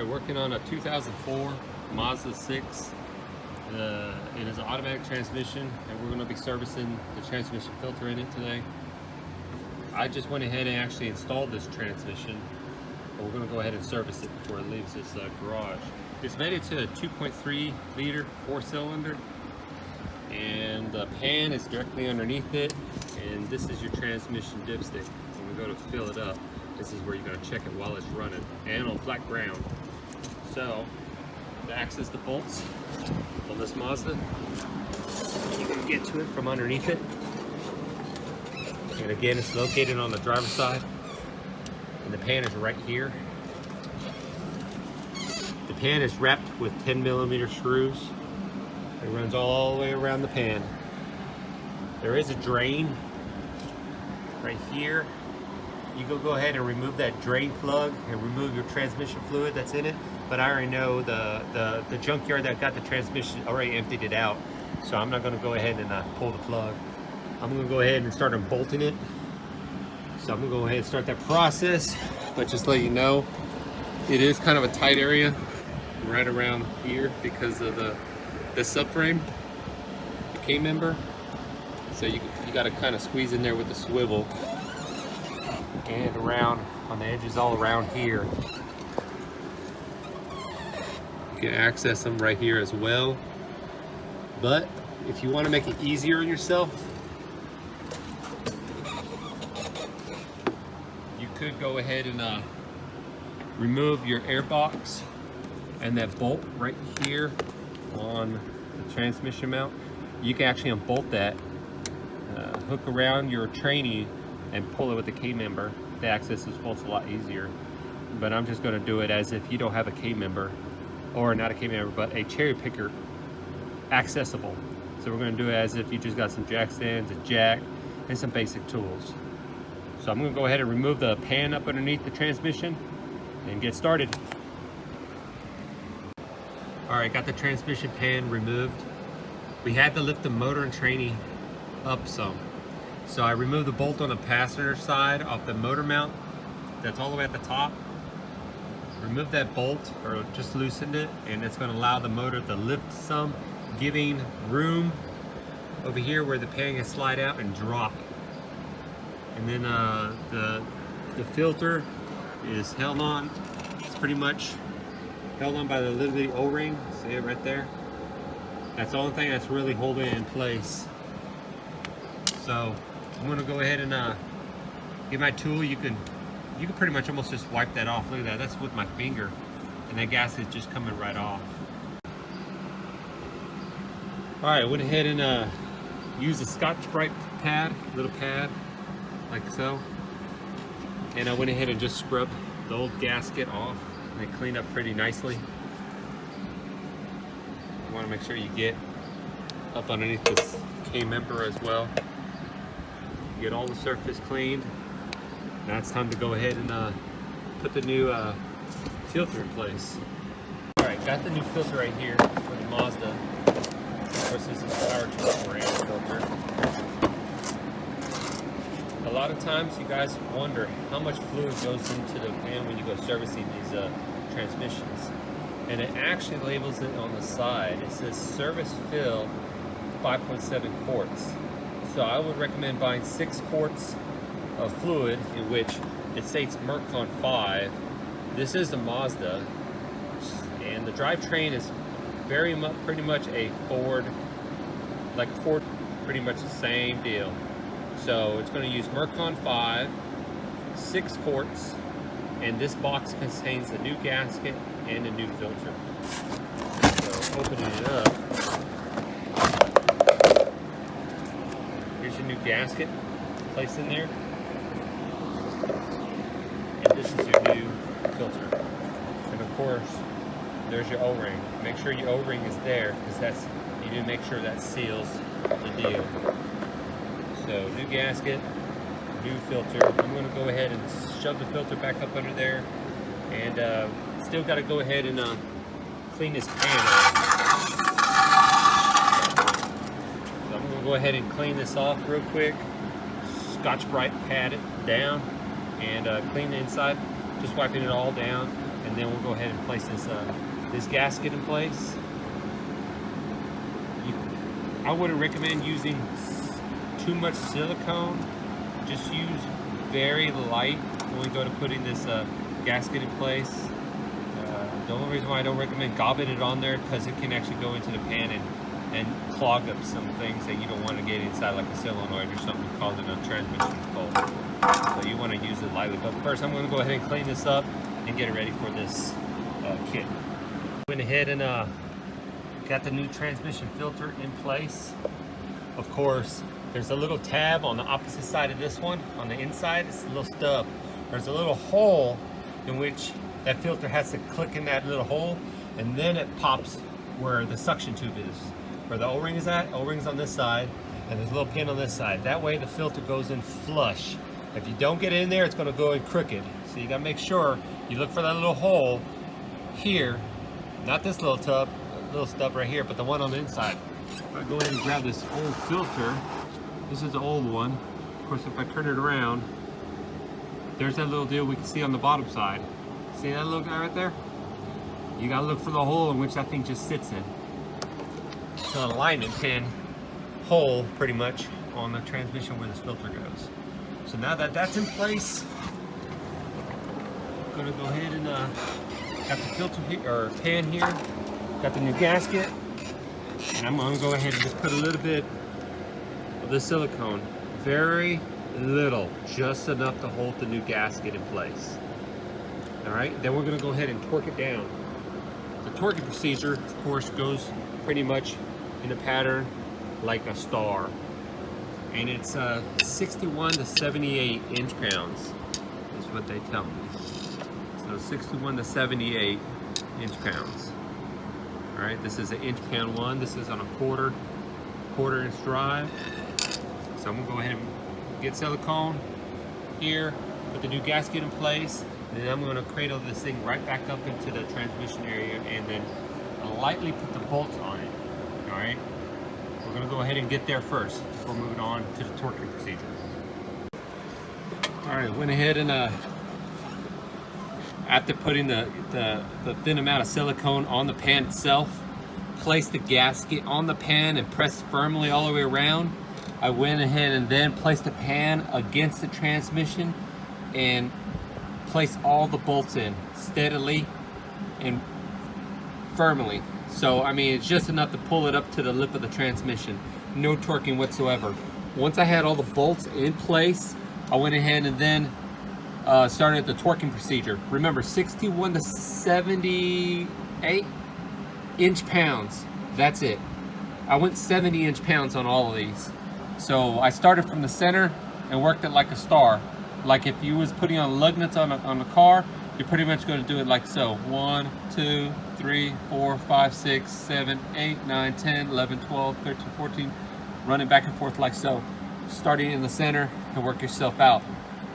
Alright, working on a 2004 Mazda 6. It is an automatic transmission, and we're going to be servicing the transmission filter in it today. I just went ahead and actually installed this transmission, but we're going to go ahead and service it before it leaves this garage. It's made it to a 2.3 liter 4-cylinder, and the pan is directly underneath it, and this is your transmission dipstick. When we go to fill it up, this is where you're going to check it while it's running and on flat ground. So to access the bolts on this Mazda, you can get to it from underneath it. And again, it's located on the driver's side, and the pan is right here. The pan is wrapped with 10mm screws. It runs all the way around the pan. There is a drain right here. You go ahead and remove that drain plug and remove your transmission fluid that's in it. But I already know the junkyard that got the transmission already emptied it out. So I'm not going to go ahead and pull the plug. I'm going to go ahead and start unbolting it. So I'm going to go ahead and start that process. But just let you know, it is kind of a tight area right around here because of the subframe, the K-member. So you got to kind of squeeze in there with the swivel. And around on the edges all around here. You can access them right here as well. But if you want to make it easier on yourself, you could go ahead and remove your air box and that bolt right here on the transmission mount. You can actually unbolt that, hook around your trainee and pull it with the K-member. To access this bolt's a lot easier. But I'm just going to do it as if you don't have a K-member, or not a K-member, but a cherry picker accessible. So we're going to do it as if you just got some jack stands, a jack, and some basic tools. So I'm going to go ahead and remove the pan up underneath the transmission and get started. Alright, got the transmission pan removed. We had to lift the motor and trainee up some. So I removed the bolt on the passenger side off the motor mount. That's all the way at the top. Remove that bolt, or just loosened it, and it's going to allow the motor to lift some, giving room over here where the pan can slide out and drop. And then the filter is held on. It's pretty much held on by the little bitty O-ring. See it right there? That's the only thing that's really holding it in place. So I'm going to go ahead and get my tool. You can pretty much almost just wipe that off. Look at that. That's with my finger, and that gas is just coming right off. All right, I went ahead and used a Scotch-Brite pad, little pad, like so, and I went ahead and just scrubbed the old gasket off, and it cleaned up pretty nicely. You want to make sure you get up underneath this K-member as well. Get all the surface cleaned. Now it's time to go ahead and put the new filter in place. Alright, got the new filter right here for the Mazda. Of course, this is the power tool brand filter. A lot of times you guys wonder how much fluid goes into the pan when you go servicing these transmissions. And it actually labels it on the side. It says service fill 5.7 quarts. So I would recommend buying 6 quarts of fluid, in which it states Mercon V. This is the Mazda, and the drivetrain is pretty much a Ford, like a Ford, pretty much the same deal. So it's going to use Mercon V, 6 quarts, and this box contains a new gasket and a new filter. So opening it up. Here's your new gasket placed in there. And this is your new filter. And of course, there's your O-ring. Make sure your O-ring is there, because you need to make sure that seals the deal. So new gasket, new filter. I'm going to go ahead and shove the filter back up under there. And still got to go ahead and clean this pan off. So I'm going to go ahead and clean this off real quick. Scotch-Brite pad it down and clean the inside, just wiping it all down, and and then we'll go ahead and place this gasket in place. I wouldn't recommend using too much silicone. Just use very light when we go to putting this gasket in place. The only reason why I don't recommend gobbing it on there, because it can actually go into the pan and clog up some things that you don't want to get inside, like a solenoid or something causing a transmission fault. So you want to use it lightly. But first I'm going to go ahead and clean this up and get it ready for this kit. Went ahead and got the new transmission filter in place. Of course, there's a little tab on the opposite side of this one. On the inside, it's a little stub. There's a little hole in which that filter has to click in that little hole, and then it pops where the suction tube is. Where the O-ring is at, O-ring's on this side, and there's a little pin on this side. That way the filter goes in flush. If you don't get it in there, it's gonna go in crooked. So you gotta make sure you look for that little hole here, not this little stub right here, but the one on the inside. If I go ahead and grab this old filter, this is the old one. Of course, if I turn it around, there's that little deal we can see on the bottom side. See that little guy right there? You gotta look for the hole in which that thing just sits in. It's an alignment pin hole, pretty much, on the transmission where this filter goes. So now that that's in place, I'm gonna go ahead and got the filter here, or pan here, got the new gasket, and I'm gonna go ahead and just put a little bit of the silicone, very little, just enough to hold the new gasket in place. All right, then we're gonna go ahead and torque it down. The torquing procedure, of course, goes pretty much in a pattern like a star. And it's 61 to 78 inch-pounds is what they tell me. So 61 to 78 inch-pounds. All right, this is an inch-pound one. This is on a quarter inch drive. So I'm gonna go ahead and get silicone here, put the new gasket in place, and then I'm gonna cradle this thing right back up into the transmission area, and then lightly put the bolts on it. All right, we're gonna go ahead and get there first before moving on to the torquing procedure. All right, went ahead and after putting the thin amount of silicone on the pan itself, placed the gasket on the pan and pressed firmly all the way around. I went ahead and then placed the pan against the transmission and placed all the bolts in steadily and firmly. So, I mean, it's just enough to pull it up to the lip of the transmission. No torquing whatsoever. Once I had all the bolts in place, I went ahead and then started the torquing procedure. Remember, 61 to 78 inch-pounds. That's it. I went 70 inch-pounds on all of these. So I started from the center and worked it like a star. Like if you was putting on lug nuts on a car, you're pretty much going to do it like so. 1, 2, 3, 4, 5, 6, 7, 8, 9, 10, 11, 12, 13, 14. Running back and forth like so. Starting in the center and work yourself out.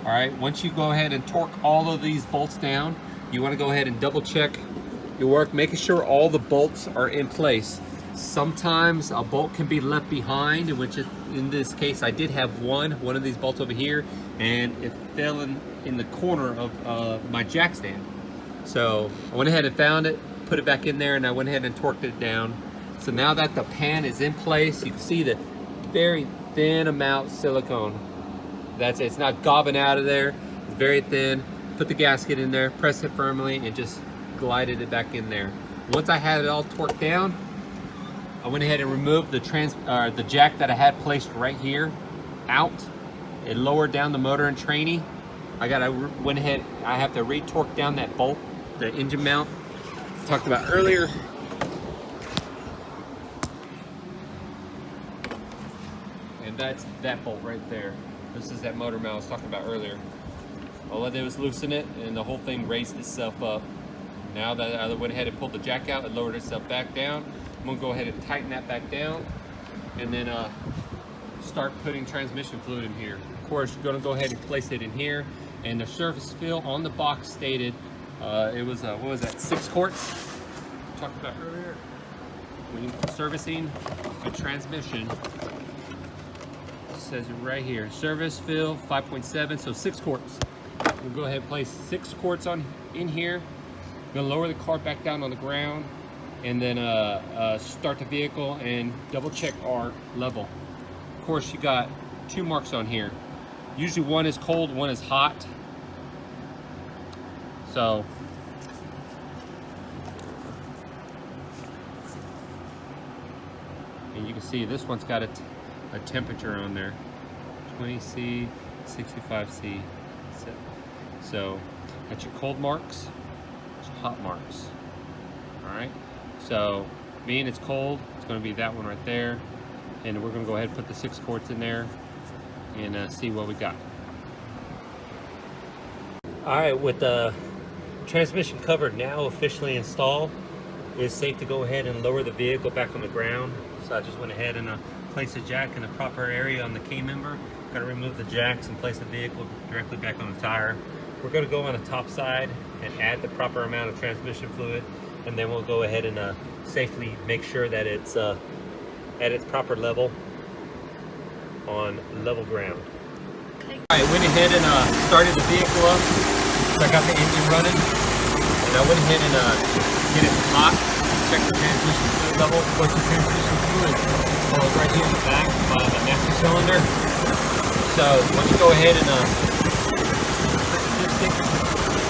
All right, once you go ahead and torque all of these bolts down, you want to go ahead and double check your work, making sure all the bolts are in place. Sometimes a bolt can be left behind, which is, in this case, I did have one of these bolts over here, and it fell in the corner of my jack stand. So I went ahead and found it, put it back in there, and I went ahead and torqued it down. So now that the pan is in place, you can see the very thin amount of silicone. That's it. It's not gobbing out of there. It's very thin. Put the gasket in there, press it firmly, and just glided it back in there. Once I had it all torqued down, I went ahead and removed the jack that I had placed right here out. It lowered down the motor and tranny. I have to re-torque down that bolt, the engine mount talked about earlier. And that's that bolt right there. This is that motor mount I was talking about earlier. All I did was loosen it, and the whole thing raised itself up. Now that I went ahead and pulled the jack out, it lowered itself back down. I'm gonna go ahead and tighten that back down, and then start putting transmission fluid in here. Of course, you're gonna go ahead and place it in here, and the surface fill on the box stated it was what was that, 6 quarts? Talked about earlier. When you're servicing a transmission, it says it right here, service fill 5.7, so 6 quarts. We'll go ahead and place 6 quarts in here, Gonna lower the car back down on the ground, and then start the vehicle and double check our level. Of course, you got 2 marks on here. Usually one is cold, one is hot. So and you can see this one's got a temperature on there, 20C, 65C. So that's your cold marks, hot marks. All right, so being it's cold, it's going to be that one right there, and we're going to go ahead and put the 6 quarts in there and see what we got. All right, with the transmission cover now officially installed, it's safe to go ahead and lower the vehicle back on the ground. So I just went ahead and placed the jack in the proper area on the K-member. Got to remove the jacks and place the vehicle directly back on the tire. We're going to go on the top side and add the proper amount of transmission fluid, and then we'll go ahead and safely make sure that it's at its proper level on level ground. I went ahead and started the vehicle up. So I got the engine running, and I went ahead and get it hot, check the transmission fluid level. Of course, the transmission fluid is right here in the back by the master cylinder. So once you go ahead and put the dipstick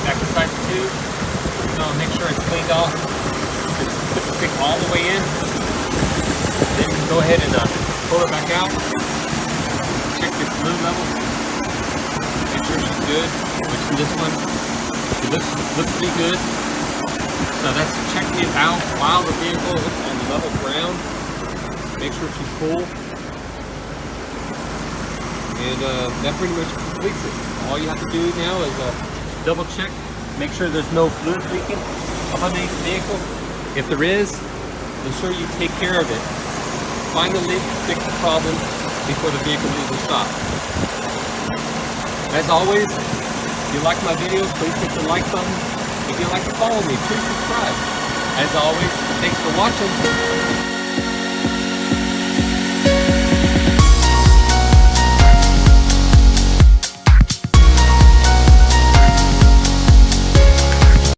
back inside the tube, make sure it's cleaned off. Just put the stick all the way in. Then you can go ahead and pull it back out. Check the fluid level. Make sure she's good. Which in this one, it looks pretty good. So that's checking it out while the vehicle is on the level ground. Make sure she's full. And that pretty much completes it. All you have to do now is double check, make sure there's no fluid leaking up underneath the vehicle. If there is, ensure you take care of it. Find the leak, fix the problem before the vehicle needs to stop. As always, if you like my videos, please hit the like button. If you'd like to follow me, please subscribe. As always, thanks for watching.